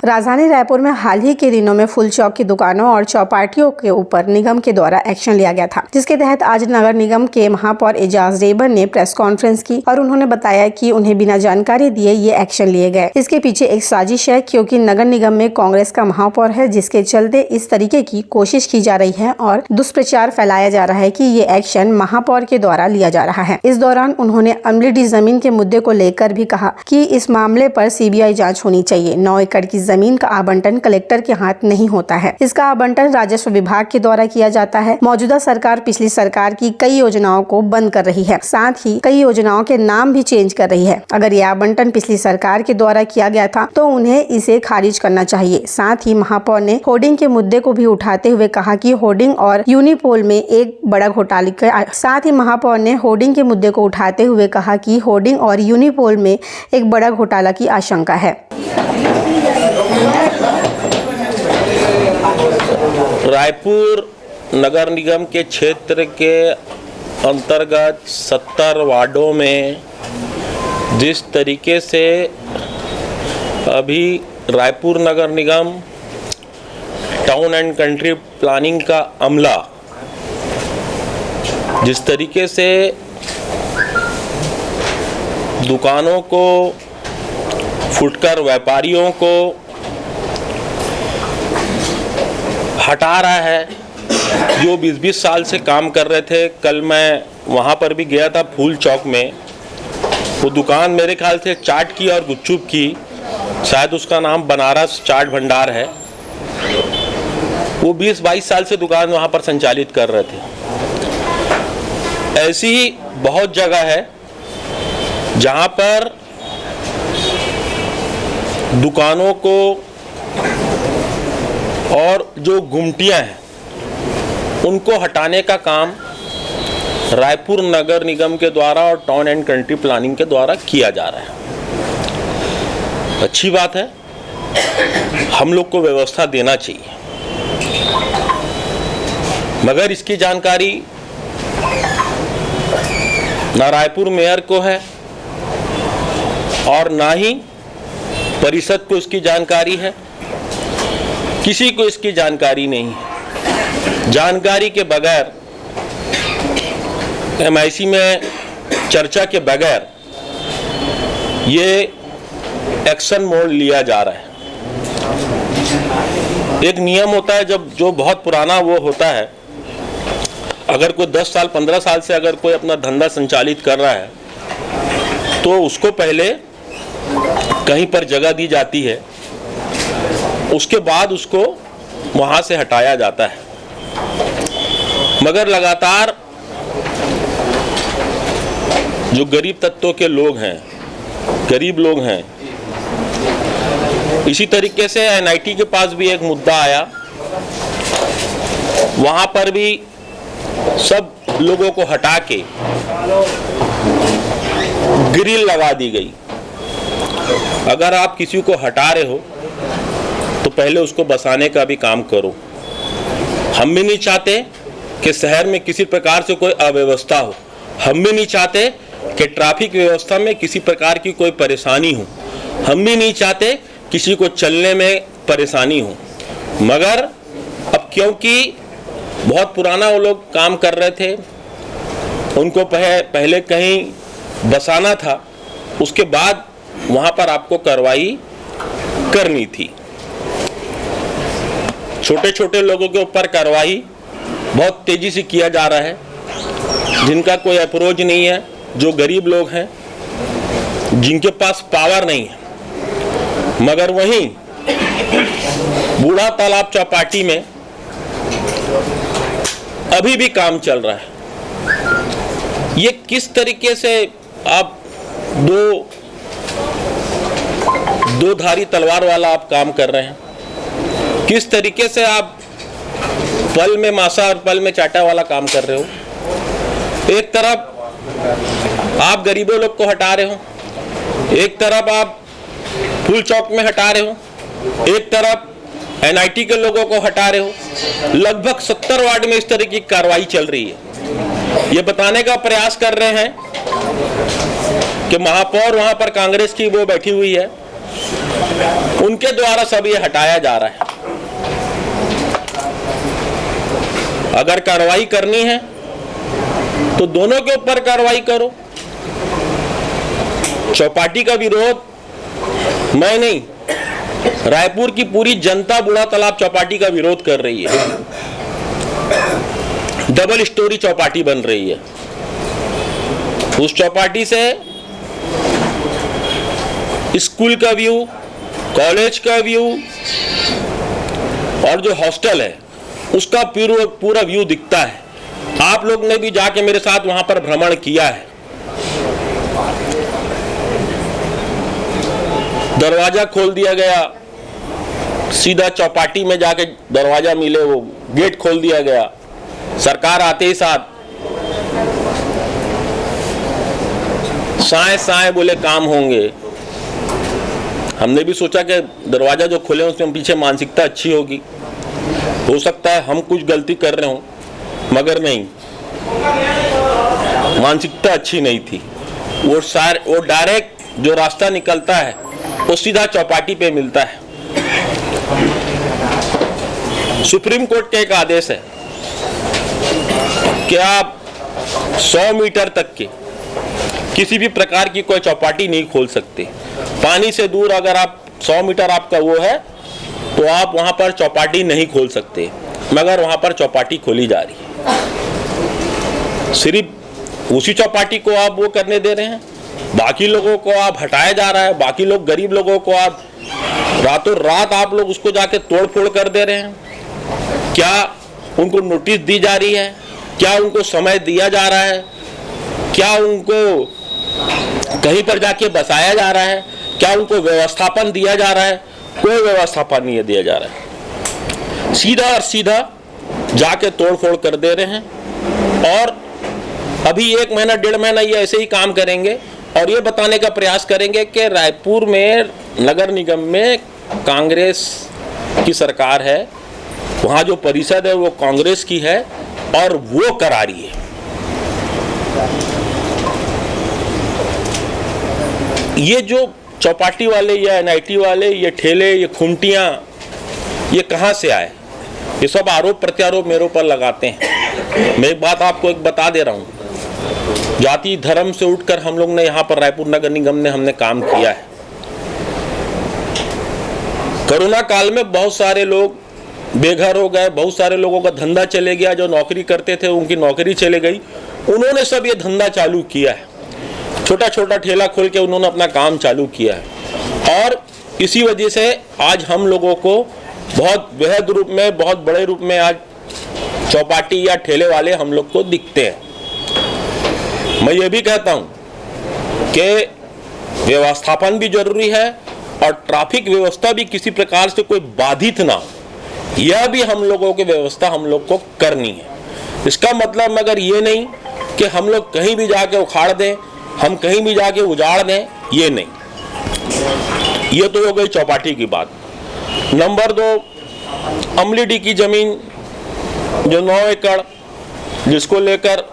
राजधानी रायपुर में हाल ही के दिनों में फूल चौक की दुकानों और चौपाटियों के ऊपर निगम के द्वारा एक्शन लिया गया था, जिसके तहत आज नगर निगम के महापौर एजाज रेबर ने प्रेस कॉन्फ्रेंस की और उन्होंने बताया कि उन्हें बिना जानकारी दिए ये एक्शन लिए गए। इसके पीछे एक साजिश है, क्योंकि नगर निगम में कांग्रेस का महापौर है, जिसके चलते इस तरीके की कोशिश की जा रही है और दुष्प्रचार फैलाया जा रहा है कि ये एक्शन महापौर के द्वारा लिया जा रहा है। इस दौरान उन्होंने अमलीडीह जमीन के मुद्दे को लेकर भी कहा कि इस मामले पर सीबीआई जांच होनी चाहिए। 9 एकड़ की जमीन का आवंटन कलेक्टर के हाथ नहीं होता है, इसका आवंटन राजस्व विभाग के द्वारा किया जाता है। मौजूदा सरकार पिछली सरकार की कई योजनाओं को बंद कर रही है, साथ ही कई योजनाओं के नाम भी चेंज कर रही है। अगर यह आवंटन पिछली सरकार के द्वारा किया गया था तो उन्हें इसे खारिज करना चाहिए। साथ ही महापौर ने होर्डिंग के मुद्दे को भी उठाते हुए कहा कि होर्डिंग और यूनिपोल में एक बड़ा घोटाले का साथ ही महापौर ने होर्डिंग के मुद्दे को उठाते हुए कहा कि होर्डिंग और यूनिपोल में एक बड़ा घोटाला की आशंका है। रायपुर नगर निगम के क्षेत्र के अंतर्गत 70 वार्डों में जिस तरीके से अभी रायपुर नगर निगम टाउन एंड कंट्री प्लानिंग का अमला जिस तरीके से दुकानों को, फुटकर व्यापारियों को हटा रहा है, जो 20-20 साल से काम कर रहे थे। कल मैं वहाँ पर भी गया था फूल चौक में। वो दुकान मेरे ख्याल से चाट की और गुपचुप की, शायद उसका नाम बनारस चाट भंडार है। वो 20-22 साल से दुकान वहाँ पर संचालित कर रहे थे। ऐसी ही बहुत जगह है जहाँ पर दुकानों को और जो गुमटियाँ हैं उनको हटाने का काम रायपुर नगर निगम के द्वारा और टाउन एंड कंट्री प्लानिंग के द्वारा किया जा रहा है। अच्छी बात है, हम लोग को व्यवस्था देना चाहिए, मगर इसकी जानकारी ना रायपुर मेयर को है और ना ही परिषद को इसकी जानकारी है। किसी को इसकी जानकारी नहीं है। जानकारी के बगैर, एमआईसी में चर्चा के बगैर ये एक्शन मोड लिया जा रहा है। एक नियम होता है, जब जो बहुत पुराना वो होता है, अगर कोई 10 साल 15 साल से अगर कोई अपना धंधा संचालित कर रहा है तो उसको पहले कहीं पर जगह दी जाती है, उसके बाद उसको वहां से हटाया जाता है। मगर लगातार जो गरीब तत्वों के लोग हैं, गरीब लोग हैं, इसी तरीके से एनआईटी के पास भी एक मुद्दा आया। वहां पर भी सब लोगों को हटा के ग्रिल लगा दी गई। अगर आप किसी को हटा रहे हो तो पहले उसको बसाने का भी काम करो। हम भी नहीं चाहते कि शहर में किसी प्रकार से कोई अव्यवस्था हो। हम भी नहीं चाहते कि ट्रैफिक व्यवस्था में किसी प्रकार की कोई परेशानी हो। हम भी नहीं चाहते किसी को चलने में परेशानी हो। मगर अब क्योंकि बहुत पुराना वो लोग काम कर रहे थे, उनको पहले कहीं बसाना था, उसके बाद वहाँ पर आपको कार्रवाई करनी थी। छोटे छोटे लोगों के ऊपर कार्रवाई बहुत तेजी से किया जा रहा है, जिनका कोई अप्रोच नहीं है, जो गरीब लोग हैं, जिनके पास पावर नहीं है। मगर वहीं बूढ़ा तालाब चौपाटी में अभी भी काम चल रहा है। ये किस तरीके से आप दो धारी तलवार वाला आप काम कर रहे हैं? किस तरीके से आप पल में मासा और पल में चाटा वाला काम कर रहे हो? एक तरफ आप गरीबों लोग को हटा रहे हो, एक तरफ आप फूल चौक में हटा रहे हो, एक तरफ एनआईटी के लोगों को हटा रहे हो। लगभग 70 वार्ड में इस तरह की कार्रवाई चल रही है। ये बताने का प्रयास कर रहे हैं कि महापौर वहां पर कांग्रेस की वो बैठी हुई है, उनके द्वारा सब ये हटाया जा रहा है। अगर कार्रवाई करनी है तो दोनों के ऊपर कार्रवाई करो। चौपाटी का विरोध मैं नहीं, रायपुर की पूरी जनता बूढ़ा तालाब चौपाटी का विरोध कर रही है। डबल स्टोरी चौपाटी बन रही है। उस चौपाटी से स्कूल का व्यू, कॉलेज का व्यू और जो हॉस्टल है उसका पूरा व्यू दिखता है। आप लोग ने भी जाके मेरे साथ वहां पर भ्रमण किया है। दरवाजा खोल दिया गया, सीधा चौपाटी में जाके दरवाजा मिले, वो गेट खोल दिया गया। सरकार आते ही साथ साए साए बोले काम होंगे। हमने भी सोचा कि दरवाजा जो खोले उसमें पीछे मानसिकता अच्छी होगी, हो सकता है हम कुछ गलती कर रहे हो, मगर नहीं, मानसिकता अच्छी नहीं थी। वो डायरेक्ट जो रास्ता निकलता है वो सीधा चौपाटी पे मिलता है। सुप्रीम कोर्ट का एक आदेश है कि आप 100 मीटर तक के किसी भी प्रकार की कोई चौपाटी नहीं खोल सकते। पानी से दूर अगर आप 100 मीटर आपका वो है तो आप वहां पर चौपाटी नहीं खोल सकते, मगर वहां पर चौपाटी खोली जा रही है। सिर्फ उसी चौपाटी को आप वो करने दे रहे हैं, बाकी लोगों को आप हटाया जा रहा है। बाकी लोग, गरीब लोगों को आप रातों रात आप लोग उसको जाके तोड़ फोड़ कर दे रहे हैं। क्या उनको नोटिस दी जा रही है? क्या उनको समय दिया जा रहा है? क्या उनको कहीं पर जाके बसाया जा रहा है? क्या उनको व्यवस्थापन दिया जा रहा है? कोई व्यवस्थापन नहीं दिया जा रहा है। सीधा और सीधा जाके तोड़ फोड़ कर दे रहे हैं। और अभी 1 महीना 1.5 महीना ये ऐसे ही काम करेंगे और ये बताने का प्रयास करेंगे कि रायपुर में नगर निगम में कांग्रेस की सरकार है, वहाँ जो परिषद है वो कांग्रेस की है और वो करा रही है। ये जो चौपाटी वाले या एनआईटी वाले, ये ठेले, ये खुंटियाँ, ये कहाँ से आए? ये सब आरोप प्रत्यारोप मेरे ऊपर लगाते हैं। मैं एक बात आपको बता दे रहा हूँ, जाति धर्म से उठकर हम लोग ने यहाँ पर रायपुर नगर निगम ने हमने काम किया है। कोरोना काल में बहुत सारे लोग बेघर हो गए, बहुत सारे लोगों का धंधा चले गया, जो नौकरी करते थे उनकी नौकरी चले गई। उन्होंने सब ये धंधा चालू किया है, छोटा छोटा ठेला खोल के उन्होंने अपना काम चालू किया है। और इसी वजह से आज हम लोगों को बहुत वृहद रूप में, बहुत बड़े रूप में आज चौपाटी या ठेले वाले हम लोग को दिखते हैं। मैं ये भी कहता हूँ कि व्यवस्थापन भी जरूरी है और ट्रैफिक व्यवस्था भी किसी प्रकार से कोई बाधित ना हो, यह भी हम लोगों की व्यवस्था हम लोग को करनी है। इसका मतलब मगर ये नहीं कि हम लोग कहीं भी जाके उखाड़ दें, हम कहीं भी जाके उजाड़ दें, ये नहीं। ये तो हो गई चौपाटी की बात। नंबर 2, अमलीडी की जमीन जो 9 एकड़, जिसको लेकर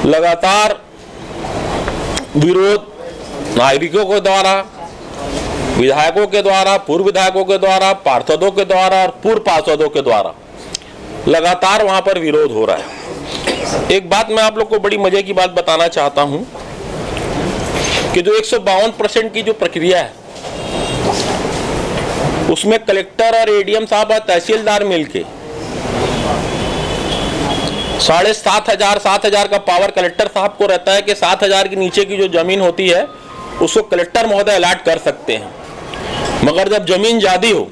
लगातार विरोध नागरिकों के द्वारा, विधायकों के द्वारा, पूर्व विधायकों के द्वारा, पार्षदों के द्वारा और पूर्व पार्षदों के द्वारा लगातार वहां पर विरोध हो रहा है। एक बात मैं आप लोग को बड़ी मजे की बात बताना चाहता हूं कि जो 152% की जो प्रक्रिया है उसमें कलेक्टर और एडीएम साहब और तहसीलदार मिलके 7,500 का पावर कलेक्टर साहब को रहता है कि 7,000 के नीचे की जो जमीन होती है उसको कलेक्टर महोदय अलॉट कर सकते हैं। मगर जब जमीन ज्यादा हो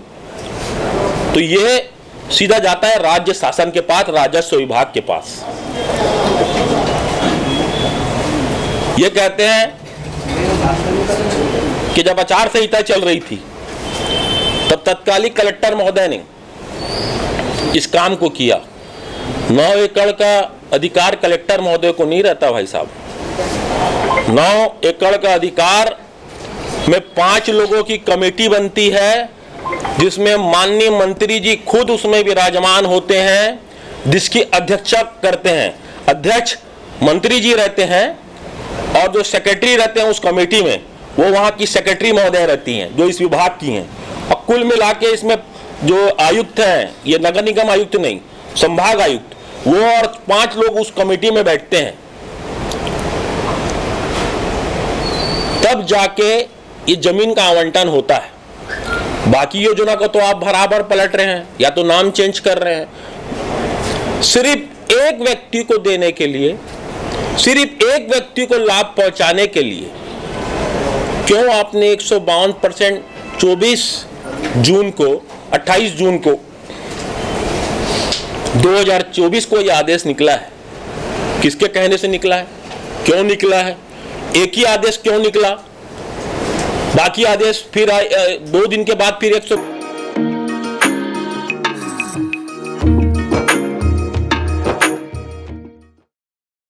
तो ये सीधा जाता है राज्य शासन के पास, राजस्व विभाग के पास। ये कहते हैं कि जब आचार संहिता चल रही थी तब तत्कालीन कलेक्टर महोदय ने इस काम को किया। 9 एकड़ का अधिकार कलेक्टर महोदय को नहीं रहता भाई साहब। 9 एकड़ का अधिकार में 5 लोगों की कमेटी बनती है, जिसमें माननीय मंत्री जी खुद उसमें विराजमान होते हैं, जिसकी अध्यक्षता करते हैं। अध्यक्ष मंत्री जी रहते हैं और जो सेक्रेटरी रहते हैं उस कमेटी में वो वहाँ की सेक्रेटरी महोदय रहती हैं जो इस विभाग की हैं। और कुल मिला के इसमें जो आयुक्त हैं, ये नगर निगम आयुक्त नहीं, संभाग आयुक्त, वो और 5 लोग उस कमेटी में बैठते हैं। तब जाके ये जमीन का आवंटन होता है। बाकी योजना को तो आप बराबर पलट रहे हैं या तो नाम चेंज कर रहे हैं। सिर्फ एक व्यक्ति को देने के लिए, सिर्फ एक व्यक्ति को लाभ पहुंचाने के लिए क्यों आपने 152% 28 जून को 2024 को यह आदेश निकला है? किसके कहने से निकला है? क्यों निकला है? एक ही आदेश क्यों निकला? बाकी आदेश फिर 2 दिन के बाद फिर 100